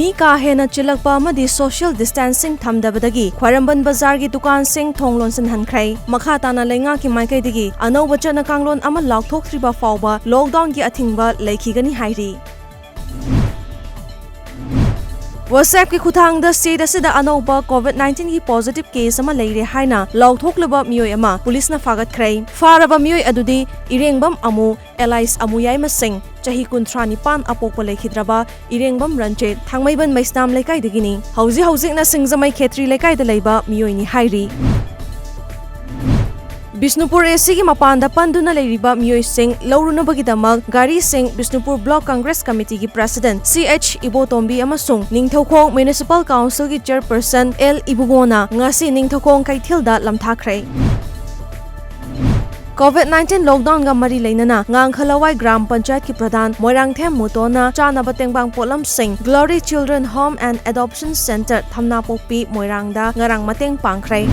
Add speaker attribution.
Speaker 1: Mi ka hena chilakpa amadi social distancing thamdabadagi Khwaramban Bazar gi dukan sing thonglon san hankrai makha tana lenga ki maikai digi anau bachana kanglon ama laukthok thriba fawba lockdown gi athingba leikhigani hairi WhatsApp ki khutang da state asida anauba COVID-19 ki positive case ama leire haina lauthoklaba mioi ama police na fagat krai faraba mioi adudi irengbam amu allies amu yai masing chahi kunthra nipan apokpa lekhidraba irengbam ranche thangmaiban maistam lekai degini hauji na singjamai khetri lekai da leiba mioi ni hairi Bisnupur AC ki mapanda panduna leiriba mioi sing laurunabagidamag gari sing Bisnupur Block Congress Committee ki President CH Ibotombi amasung Ningthokong Municipal Council ki Chairperson L Ibugona ngasi Ningthokong kaithilda lamthakrai COVID-19 lockdown ga mari leinana ngangkhalawai gram panchayat ki pradhan Moirangthem Mutona chana batengbang polam sing Glory Children Home and Adoption Center thamna pokpi Moirangda ngarang mateng pangkhrai